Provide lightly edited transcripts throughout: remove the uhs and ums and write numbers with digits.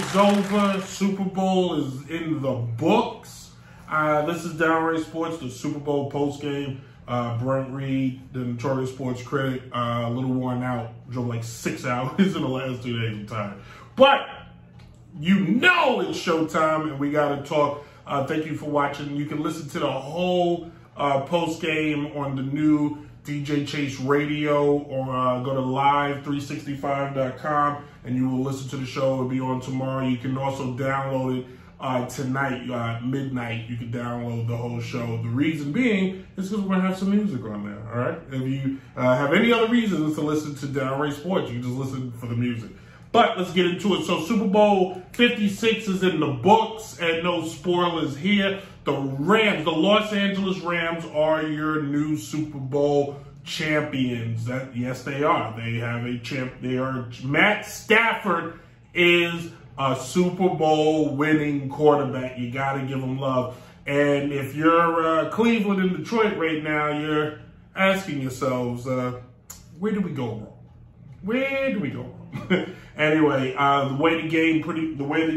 is over. Super Bowl is in the books. This is DRS Sports, the Super Bowl postgame. Brent Reid, the Notorious Sports Critic, a little worn out. Drove like 6 hours in the last 2 days of time. But you know it's showtime and we got to talk. Thank you for watching. You can listen to the whole postgame on the new DJ Chase Radio, or go to live365.com and you will listen to the show. It'll be on tomorrow. You can also download it tonight, midnight. You can download the whole show. The reason being is because we're going to have some music on there, all right? If you have any other reasons to listen to DRS Sports, you can just listen for the music. But let's get into it. So Super Bowl 56 is in the books, and no spoilers here. The Rams, the Los Angeles Rams, are your new Super Bowl champions. Yes, they are. They have a champ. They are. Matt Stafford is a Super Bowl winning quarterback. You got to give him love. And if you're Cleveland and Detroit right now, you're asking yourselves, where do we go wrong? Where do we go wrong? Anyway, the way the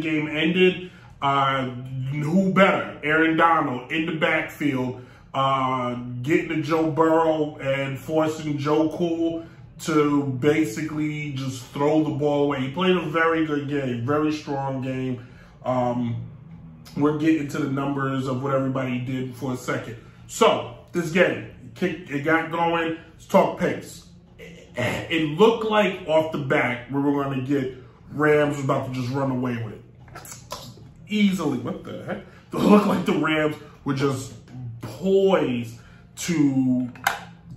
game ended, who better? Aaron Donald in the backfield, getting to Joe Burrow and forcing Joe Cool to basically just throw the ball away. He played a very good game, very strong game. We're getting to the numbers of what everybody did for a second. So, this game, it got going. Let's talk pace. It looked like off the bat we were going to get Rams was about to just run away with it. Easily. What the heck? It looked like the Rams were just poised to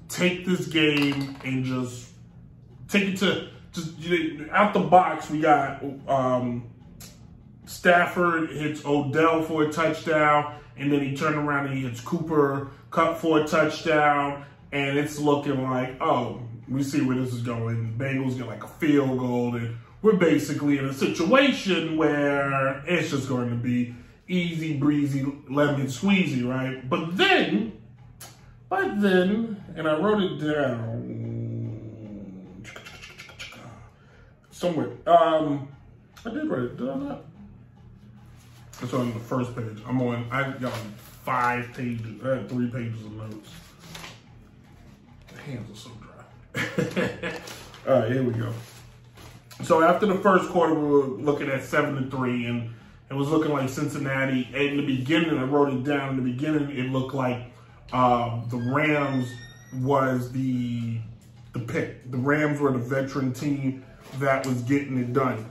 take this game and just take it to, out the box. We got Stafford hits Odell for a touchdown, and then he turned around and he hits Cooper Kupp for a touchdown, and it's looking like, oh, we see where this is going. Bengals get like a field goal, and we're basically in a situation where it's just going to be easy breezy, lemon squeezy, right? But then, and I wrote it down somewhere. I did write it, did I not? It's on the first page. I got 5 pages. I had 3 pages of notes. The hands are so dry. All right, here we go. So after the first quarter, we were looking at 7-3, and it was looking like Cincinnati. In the beginning, I wrote it down. In the beginning, it looked like the Rams was the pick. The Rams were the veteran team that was getting it done.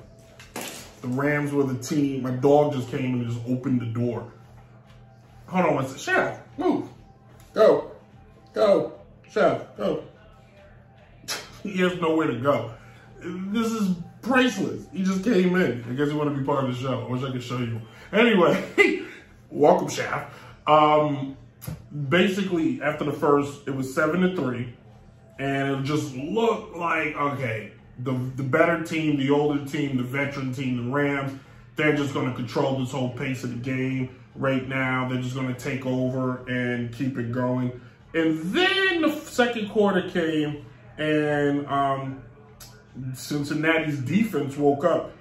The Rams were the team. My dog just came and just opened the door. Hold on one second. Chef, move. Go. Go. Chef, go. He has nowhere to go. This is priceless. He just came in. I guess he wanted to be part of the show. I wish I could show you. Anyway, welcome, Chef. Basically, after the first, it was 7-3, and it just looked like, okay, the better team, the older team, the veteran team, the Rams, they're just going to control this whole pace of the game right now. They're just going to take over and keep it going. And then the second quarter came, and Cincinnati's defense woke up.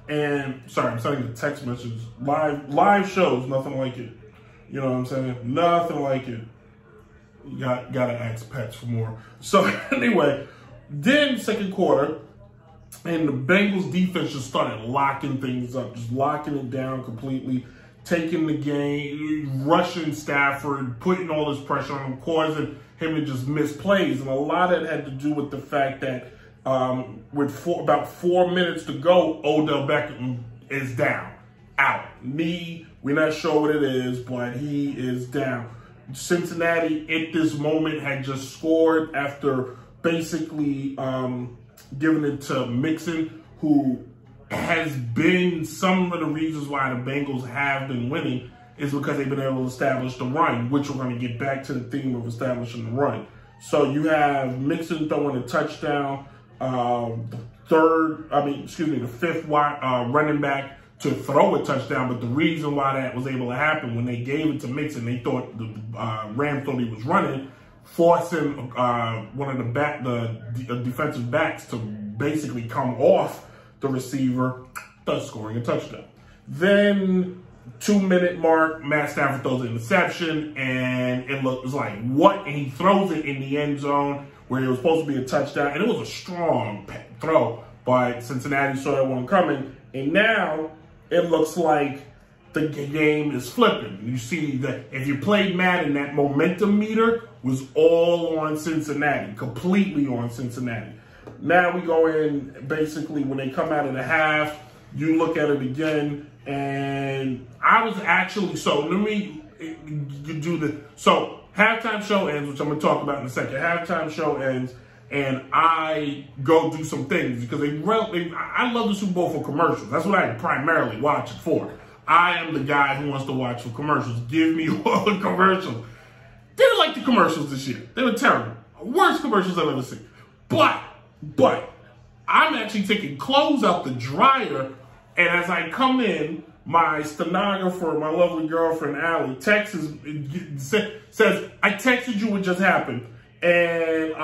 And, sorry, I'm sending a text message. Live shows, nothing like it. You know what I'm saying? Nothing like it. You gotta ask Pets for more. So, anyway, then second quarter, and the Bengals defense just started locking things up, just locking it down completely, taking the game, rushing Stafford, putting all this pressure on him, causing him to just miss plays. And a lot of it had to do with the fact that with about 4 minutes to go, Odell Beckham is down, out. We're not sure what it is, but he is down. Cincinnati, at this moment, had just scored after basically giving it to Mixon, who has been some of the reasons why the Bengals have been winning is because they've been able to establish the run, which we're going to get back to the theme of establishing the run. So you have Mixon throwing a touchdown, the fifth running back to throw a touchdown. But the reason why that was able to happen, when they gave it to Mixon, they thought the Rams thought he was running, forcing one of the defensive backs to basically come off the receiver, thus scoring a touchdown. Then 2-minute mark, Matt Stafford throws an interception, and it was like, what? And he throws it in the end zone where it was supposed to be a touchdown, and it was a strong throw, but Cincinnati saw that one coming, and now it looks like the game is flipping. You see that if you played Madden, that momentum meter was all on Cincinnati, completely on Cincinnati. Now we go in, basically, when they come out of the half, you look at it again, and I was actually, so let me do the, so halftime show ends, which I'm going to talk about in a second. Halftime show ends, and I go do some things, because I love the Super Bowl for commercials. That's what I primarily watch it for. I am the guy who wants to watch for commercials. Give me all the commercials. Didn't like the commercials this year. They were terrible. Worst commercials I've ever seen. But, I'm actually taking clothes out the dryer, and as I come in, my stenographer, my lovely girlfriend, Allie, says, I texted you what just happened. And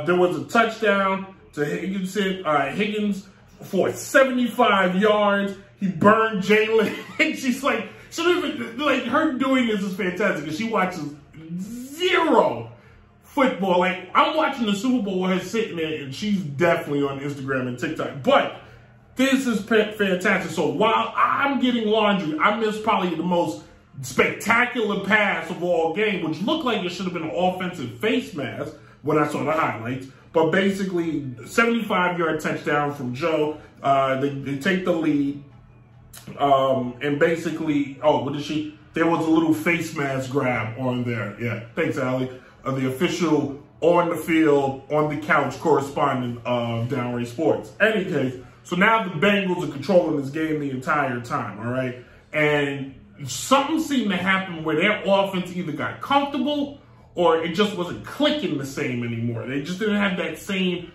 there was a touchdown to Higgins for 75 yards. He burned Jalen. And she's like, her doing this is fantastic because she watches zero football. Like, I'm watching the Super Bowl with her sitting there, and she's definitely on Instagram and TikTok. But this is fantastic. So while I'm getting laundry, I missed probably the most spectacular pass of all game, which looked like it should have been an offensive face mask when I saw the highlights. But basically, 75-yard touchdown from Joe. They take the lead. And basically, there was a little face mask grab on there. Yeah, thanks, Allie. The official on the field, on the couch correspondent of Downright Sports. Any case, so now the Bengals are controlling this game the entire time, all right? And something seemed to happen where their offense either got comfortable or it just wasn't clicking the same anymore. They just didn't have that same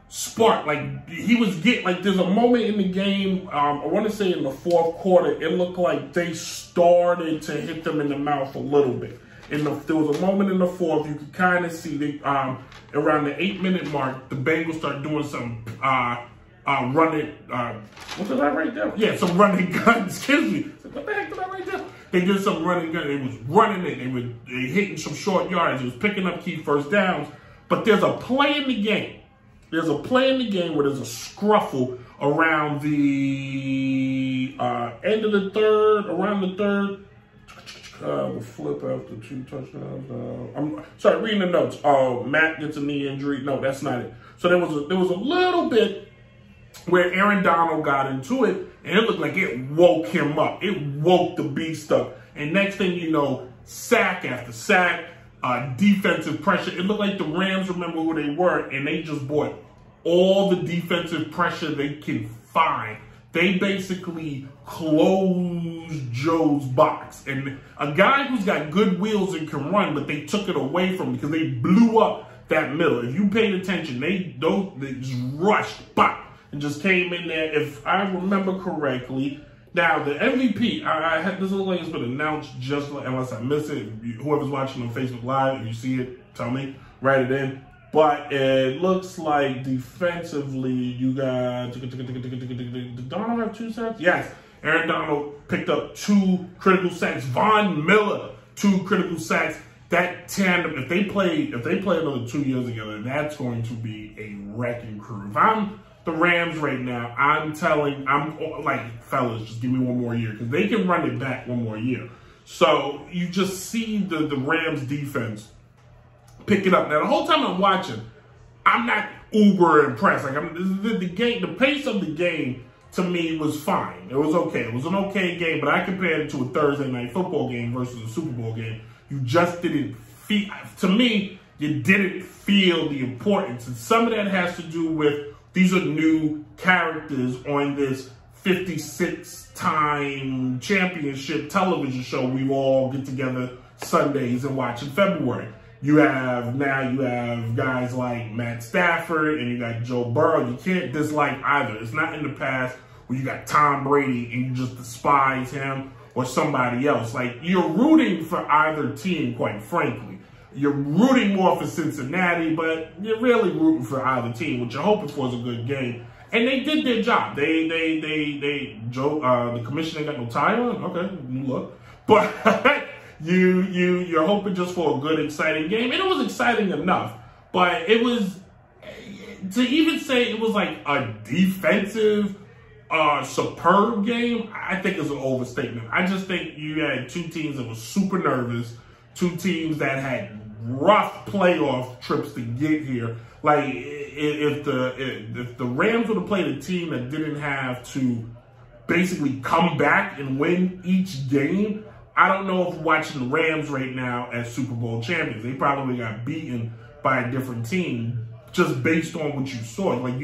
spark. Like, he was getting, like, there's a moment in the game, I want to say in the fourth quarter, it looked like they started to hit them in the mouth a little bit. There was a moment in the fourth, you could kind of see, around the 8-minute mark, the Bengals started doing some running, what did I write down? Yeah, some running guns, excuse me. What the heck did I write down? They did some running guns, they was running it, they were hitting some short yards, it was picking up key first downs, but there's a play in the game. There's a play in the game where there's a scruffle around the end of the third, around the third. The flip after 2 touchdowns. I'm sorry, reading the notes. Matt gets a knee injury. No, that's not it. So there was a little bit where Aaron Donald got into it, and it looked like it woke him up. It woke the beast up. And next thing you know, sack after sack, defensive pressure. It looked like the Rams remember who they were, and they just bought all the defensive pressure they can find. They basically closed Joe's box. And a guy who's got good wheels and can run, but they took it away from him because they blew up that middle. If you paid attention, they just rushed, bop, and just came in there. If I remember correctly, now the MVP, this looks like it's been announced just like, unless I miss it. Whoever's watching on Facebook Live, if you see it, tell me, write it in. But it looks like defensively, you got, did Donald have 2 sacks? Yes. Aaron Donald picked up 2 critical sacks. Von Miller, 2 critical sacks. That tandem, if they play another 2 years together, that's going to be a wrecking crew. If I'm the Rams right now, I'm like, fellas, just give me 1 more year, because they can run it back 1 more year. So you just see the Rams defense pick it up. Now, the whole time I'm watching, I'm not uber impressed. Like, the pace of the game to me was fine. It was okay. It was an okay game, but I compared it to a Thursday night football game versus a Super Bowl game. You just didn't feel, to me, you didn't feel the importance. And some of that has to do with these are new characters on this 56-time championship television show we all get together Sundays and watch in February. You have guys like Matt Stafford and you got Joe Burrow. You can't dislike either. It's not in the past where you got Tom Brady and you just despise him or somebody else. Like, you're rooting for either team, quite frankly. You're rooting more for Cincinnati, but you're really rooting for either team. What you're hoping for is a good game. And they did their job. The commissioner got no tie on. Okay, new look. But you're hoping just for a good, exciting game. And it was exciting enough. But it was, to even say it was like a defensive, superb game, I think is an overstatement. I just think you had two teams that were super nervous, two teams that had rough playoff trips to get here. Like, if the Rams would have played a team that didn't have to basically come back and win each game, I don't know if watching the Rams right now as Super Bowl champions. They probably got beaten by a different team just based on what you saw. Like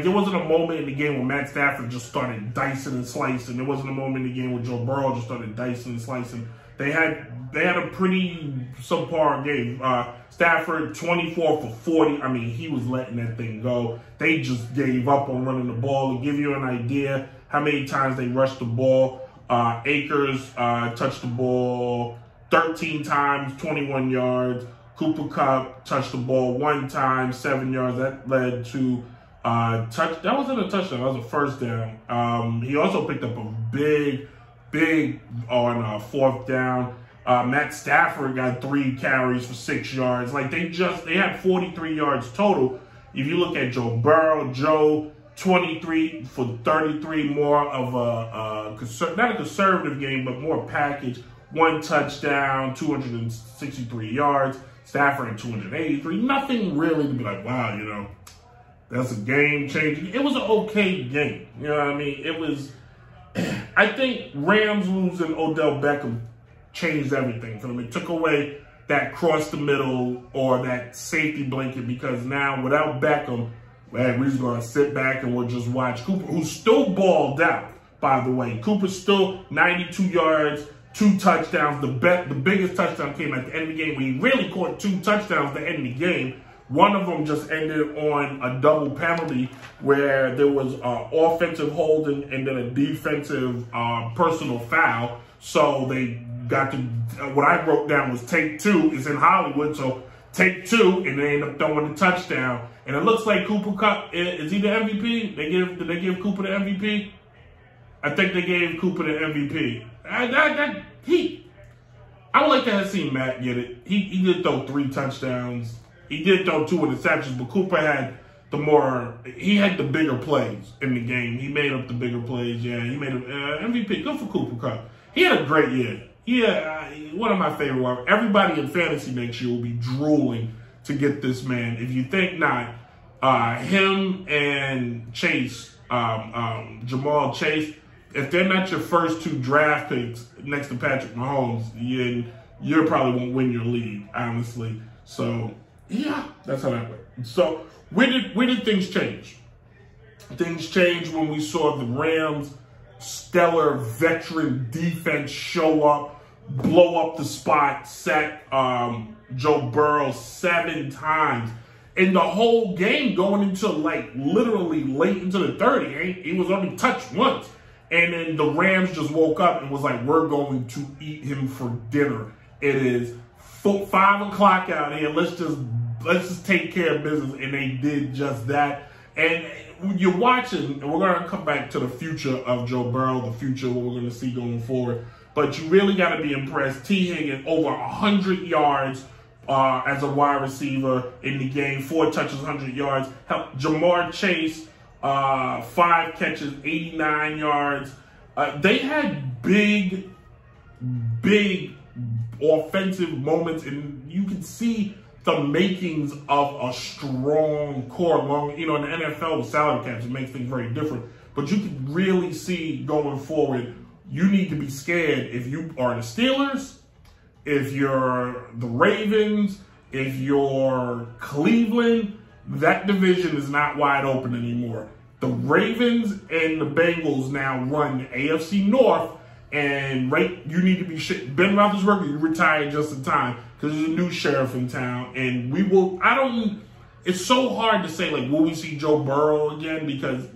there wasn't a moment in the game where Matt Stafford just started dicing and slicing. There wasn't a moment in the game where Joe Burrow just started dicing and slicing. They had a pretty subpar game. Stafford, 24 for 40. I mean, he was letting that thing go. They just gave up on running the ball. To give you an idea how many times they rushed the ball, Akers touched the ball 13 times, 21 yards. Cooper Kupp touched the ball 1 time, 7 yards. That led to that wasn't a touchdown. That was a first down. He also picked up a big on 4th down. Matt Stafford got 3 carries for 6 yards. Like they had 43 yards total. If you look at Joe Burrow, 23 for 33, more of not a conservative game, but more package. 1 touchdown, 263 yards. Stafford at 283. Nothing really to be like, wow, that's a game changing. It was an okay game. You know what I mean? It was. I think Rams losing Odell Beckham changed everything for them. It took away that cross the middle or that safety blanket, because now without Beckham, we're just going to sit back and we'll just watch Cooper, who's still balled out, by the way. Cooper's still 92 yards, 2 touchdowns. The biggest touchdown came at the end of the game where he really caught 2 touchdowns at the end of the game. One of them just ended on a double penalty where there was offensive holding and then a defensive personal foul. So they got to, what I wrote down was take 2. It's in Hollywood, so take 2, and they end up throwing the touchdown. And it looks like Cooper Kupp, is he the MVP? Did they give Cooper the MVP? I think they gave Cooper the MVP. I would like to have seen Matt get it. He did throw 3 touchdowns. He did throw 2 interceptions, but Cooper had the bigger plays in the game. He made up the bigger plays. Yeah, he made MVP. Good for Cooper Kupp. He had a great year. Yeah, one of my favorite ones. Everybody in fantasy next year will be drooling to get this man. If you think not, him and Chase, Jamal Chase, if they're not your first 2 draft picks next to Patrick Mahomes, you probably won't win your league, honestly. So, yeah, that's how that went. So, where did things change? Things changed when we saw the Rams' stellar veteran defense show up, blow up the spot, sack Joe Burrow 7 times. And the whole game going into literally late into the 30, he was only touched once. And then the Rams just woke up and was like, we're going to eat him for dinner. It is 5 o'clock out here. Let's just take care of business. And they did just that. And you're watching, and we're going to come back to the future of Joe Burrow, the future, what we're going to see going forward. But you really got to be impressed. T. Higgins, over 100 yards as a wide receiver in the game. 4 touches, 100 yards. Jamar Chase, 5 catches, 89 yards. They had big offensive moments, and you can see the makings of a strong core. In the NFL with salary caps, it makes things very different. But you can really see going forward, you need to be scared if you are the Steelers, if you're the Ravens, if you're Cleveland. That division is not wide open anymore. The Ravens and the Bengals now run the AFC North, and you need to be shit. Ben Roethlisberger, you retired just in time because there's a new sheriff in town, and it's so hard to say, will we see Joe Burrow again, because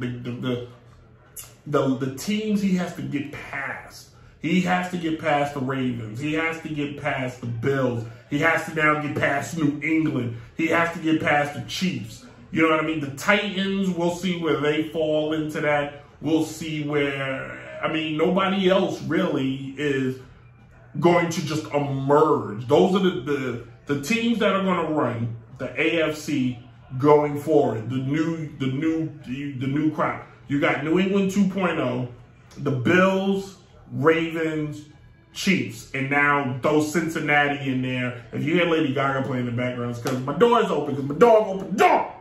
the teams he has to get past. He has to get past the Ravens. He has to get past the Bills. He has to now get past New England. He has to get past the Chiefs. You know what I mean? The Titans, we'll see where they fall into that. We'll see where, I mean, nobody else really is going to just emerge. Those are the teams that are going to run the AFC going forward. The new crop. You got New England 2.0, the Bills, Ravens, Chiefs, and now those Cincinnati in there. If you hear Lady Gaga playing in the background, it's because my door is open, because my dog opened the door.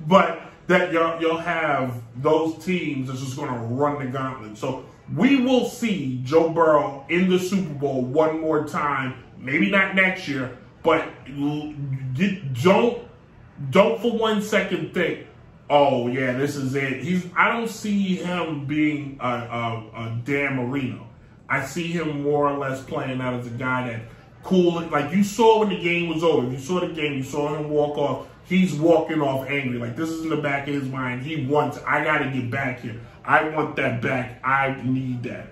But that you'll have those teams that's just going to run the gauntlet. So we will see Joe Burrow in the Super Bowl one more time. Maybe not next year, but don't for 1 second think, oh yeah, this is it. I don't see him being a Dan Marino. I see him more or less playing out as a guy that cool. Like you saw when the game was over. You saw the game. You saw him walk off. He's walking off angry. Like this is in the back of his mind. He wants, I got to get back here. I want that back. I need that.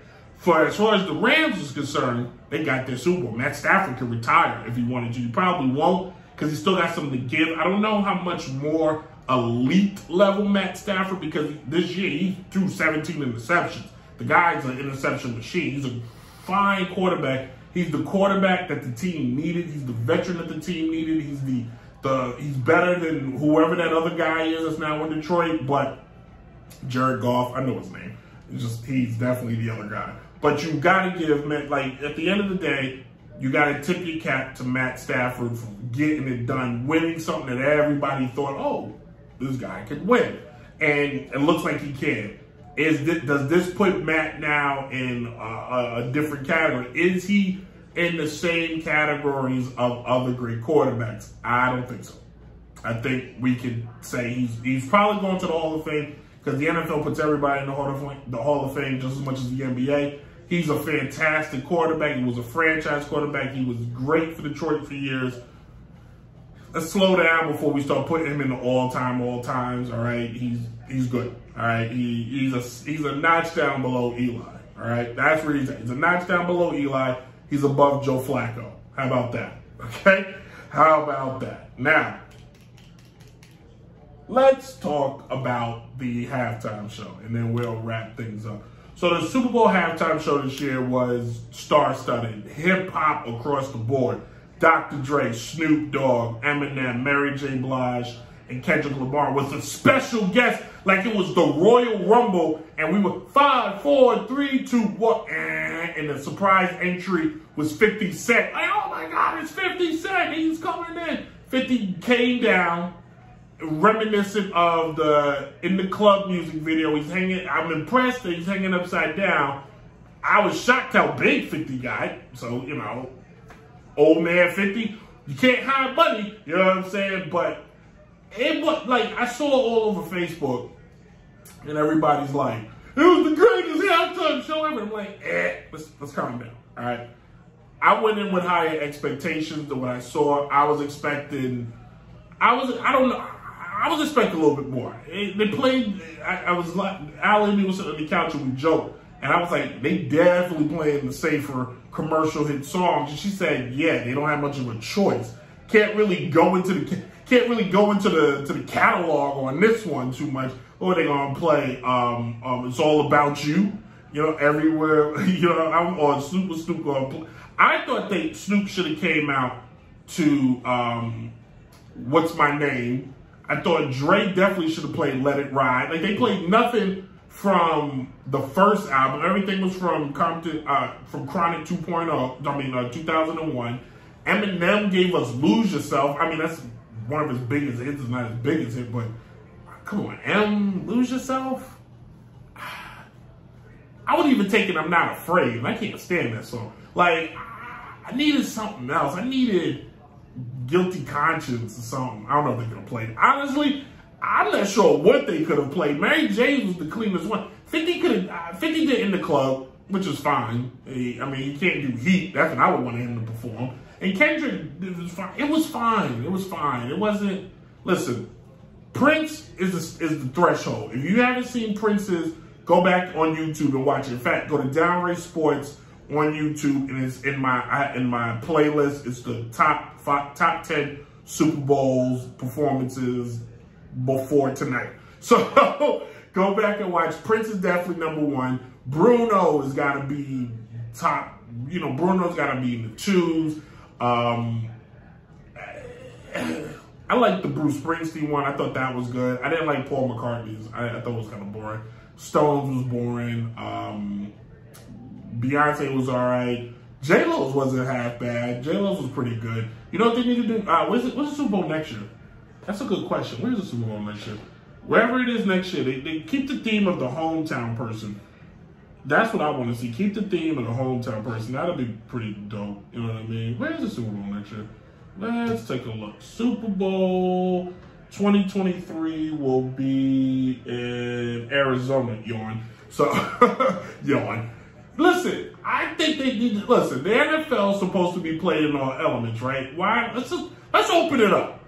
As far as the Rams is concerned, they got their Super Bowl. Matt Stafford could retire if he wanted to. He probably won't because he still got something to give. I don't know how much more elite level Matt Stafford, because this year he threw 17 interceptions. The guy's an interception machine. He's a fine quarterback. He's the quarterback that the team needed. He's the veteran that the team needed. He's better than whoever that other guy is that's now in Detroit. But Jared Goff, I know his name. He's definitely the other guy. But you got to give, like, at the end of the day, you got to tip your cap to Matt Stafford for getting it done, winning something that everybody thought, oh, this guy could win. And it looks like he can. Does this put Matt now in a different category? Is he in the same categories of other great quarterbacks? I don't think so. I think we could say he's probably going to the Hall of Fame because the NFL puts everybody in the Hall of Fame just as much as the NBA. He's a fantastic quarterback. He was a franchise quarterback. He was great for Detroit for years. Let's slow down before we start putting him in the all times. All right, he's good. All right, he's a notch down below Eli. All right, that's where he's at. He's a notch down below Eli. He's above Joe Flacco. How about that? Okay, how about that? Now, let's talk about the halftime show, and then we'll wrap things up. So the Super Bowl halftime show this year was star-studded, hip-hop across the board. Dr. Dre, Snoop Dogg, Eminem, Mary J. Blige, and Kendrick Lamar was a special guest, like it was the Royal Rumble, and we were 5, 4, 3, 2, 1, and the surprise entry was 50 Cent. Like, oh my God, it's 50 Cent, he's coming in. 50 came down, reminiscent of the In the Club music video. I'm impressed that he's hanging upside down. I was shocked how big 50 got. So, you know, old man 50, you can't hide money, you know what I'm saying? But it was like, I saw all over Facebook, and everybody's like, it was the greatest halftime show ever. I'm like, let's calm down, all right? I went in with higher expectations than what I saw. I was expecting a little bit more. They played, I was like, Al and me was sitting on the couch and we joked. And I was like, they definitely playing the safer commercial hit songs. And she said, yeah, they don't have much of a choice. Can't really go into the catalog on this one too much. Or they gonna play It's All About You, you know, everywhere, you know, or Snoop gonna play. I thought Snoop should have came out to What's My Name. I thought Dre definitely should have played Let It Ride. Like, they played nothing from the first album. Everything was from Chronic 2.0, 2001. Eminem gave us Lose Yourself. I mean, that's one of his biggest hits. It's not his biggest hit, but come on, Lose Yourself? I would even take it I'm Not Afraid. I can't stand that song. Like, I needed something else. I needed Guilty Conscience or something. I don't know if they're going to play it. Honestly, I'm not sure what they could have played. Mary J was the cleanest one. 50 did In the Club, which is fine. He can't do Heat. That's what I would want him to perform. And Kendrick, it was fine. It was fine. It wasn't. Listen, Prince is the threshold. If you haven't seen Prince's, go back on YouTube and watch it. In fact, go to Downright Sports on YouTube, and it's in my playlist. It's the top 10 Super Bowls performances before tonight. So go back and watch. Prince is definitely number one. Bruno has got to be top. You know, Bruno's got to be in the twos. I like the Bruce Springsteen one. I thought that was good. I didn't like Paul McCartney's. I thought it was kind of boring. Stones was boring. Beyonce was all right. J-Lo's wasn't half bad. J-Lo's was pretty good. You know what they need to do? What's the Super Bowl next year? That's a good question. Where's the Super Bowl next year? Wherever it is next year, they keep the theme of the hometown person. That's what I want to see. Keep the theme of the hometown person. That'll be pretty dope. You know what I mean? Where's the Super Bowl next year? Let's take a look. Super Bowl 2023 will be in Arizona, yawn. So, yawn. Listen, I think they need to, listen, the NFL is supposed to be played in all elements, right? Why? Let's open it up.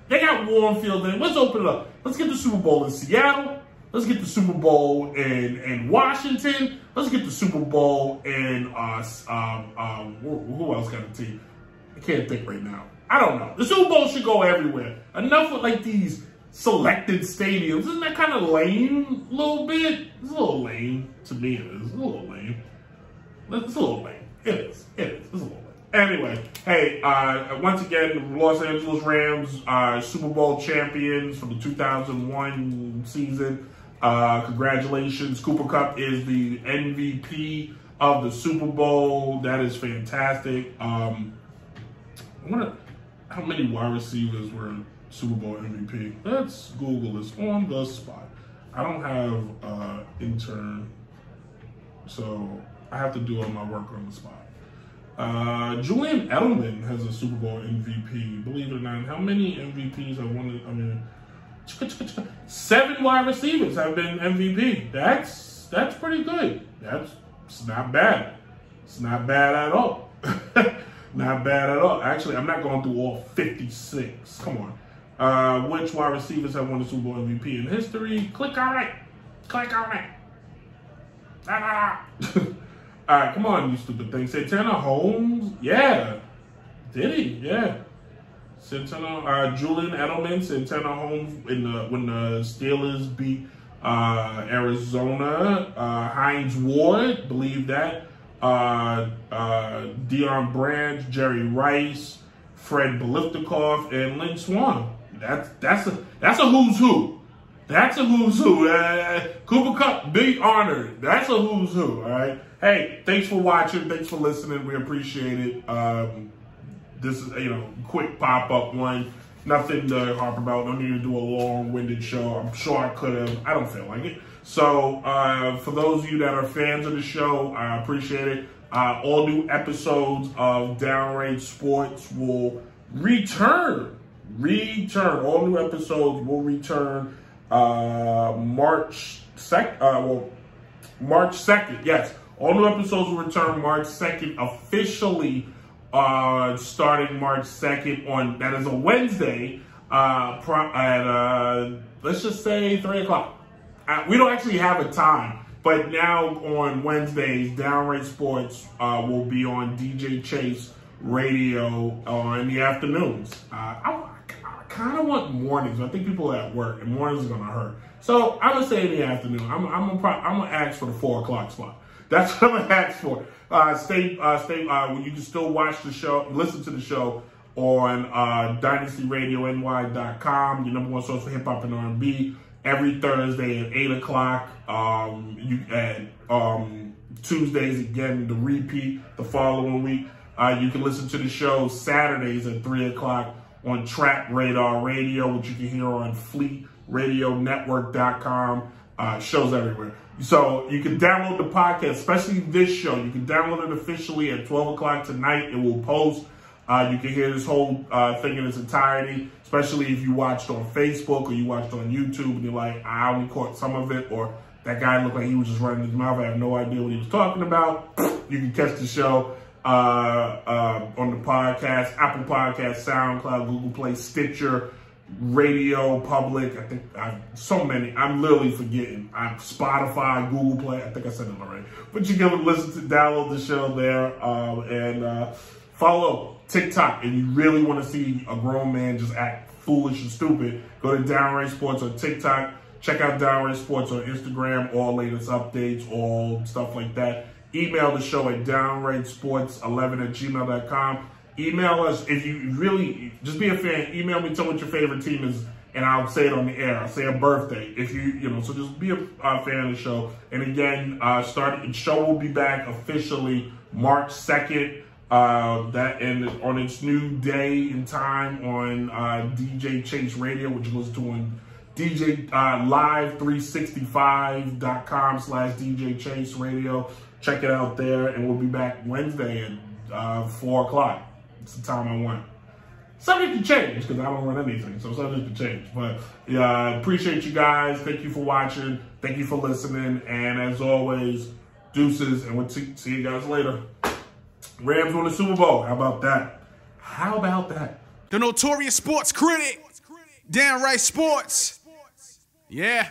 They got warm field in. Let's open it up. Let's get the Super Bowl in Seattle. Let's get the Super Bowl in Washington. Let's get the Super Bowl in, who else got a team? I can't think right now. I don't know. The Super Bowl should go everywhere. Enough with like these selected stadiums. Isn't that kind of lame a little bit? It's a little lame. To me, it is. It's a little lame. It's a little lame. It is. It's a little lame. Anyway, hey, once again, the Los Angeles Rams are Super Bowl champions for the 2001 season. Congratulations. Cooper Kupp is the MVP of the Super Bowl. That is fantastic. How many wide receivers were Super Bowl MVP? Let's Google this on the spot. I don't have intern, so I have to do all my work on the spot. Julian Edelman has a Super Bowl MVP. Believe it or not, how many MVPs have won? I mean, 7 wide receivers have been MVP. That's pretty good. It's not bad. It's not bad at all. Not bad at all. Actually, I'm not going through all 56. Come on. Which wide receivers have won the Super Bowl MVP in history? Click on it. Click on it. All right, come on, you stupid thing. Santana Holmes? Yeah. Did he? Yeah. Julian Edelman, Santana Holmes when the Steelers beat Arizona. Hines Ward, believe that. Deion Branch, Jerry Rice, Fred Biletnikoff, and Lynn Swann. That's a who's who. That's a who's who. Cooper Kupp, be honored. That's a who's who. All right. Hey, thanks for watching. Thanks for listening. We appreciate it. This is quick pop up one. Nothing to harp about. Don't need to do a long-winded show. I'm sure I could have. I don't feel like it. So for those of you that are fans of the show, I appreciate it. All new episodes of Downright Sports will return. All new episodes will return March 2nd. March 2nd, yes. All new episodes will return March 2nd officially. Starting March 2nd that is a Wednesday, at let's just say 3 o'clock. We don't actually have a time, but now on Wednesdays, Downright Sports will be on DJ Chase Radio in the afternoons. I kind of want mornings. I think people are at work, and mornings are gonna hurt. So I'm gonna say in the afternoon. I'm gonna ask for the 4 o'clock slot. That's what I'm gonna ask for. You can still watch the show, listen to the show on DynastyRadioNY.com, your #1 source for hip hop and R&B, every Thursday at 8 o'clock. Tuesdays again, the repeat the following week. You can listen to the show Saturdays at 3 o'clock on Trap Radar Radio, which you can hear on FleetRadioNetwork.com. Shows everywhere. So you can download the podcast, especially this show. You can download it officially at 12 o'clock tonight. It will post. You can hear this whole thing in its entirety, especially if you watched on Facebook or you watched on YouTube and you're like, I only caught some of it, or that guy looked like he was just running his mouth. I have no idea what he was talking about. You can catch the show on the podcast, Apple Podcasts, SoundCloud, Google Play, Stitcher, Radio Public. I think so many. I'm literally forgetting. Spotify, Google Play. I think I said it already. But you can download the show there and follow TikTok. And you really want to see a grown man just act foolish and stupid, go to Downright Sports on TikTok. Check out Downright Sports on Instagram, all latest updates, all stuff like that. Email the show at downrightsports11@gmail.com. Email us if you really, just be a fan. Email me, tell what your favorite team is, and I'll say it on the air. I'll say a birthday if so just be a fan of the show. And again, the show will be back officially March 2nd. And on its new day and time on DJ Chase Radio, which you listen to on DJ live365.com/DJ Chase Radio. Check it out there, and we'll be back Wednesday at 4 o'clock. It's the time I want. Subject to change, because I don't run anything, so subject to change. But yeah, appreciate you guys. Thank you for watching. Thank you for listening. And as always, deuces, and we'll see you guys later. Rams won the Super Bowl. How about that? How about that? The Notorious Sports Critic. Downright Sports. Yeah.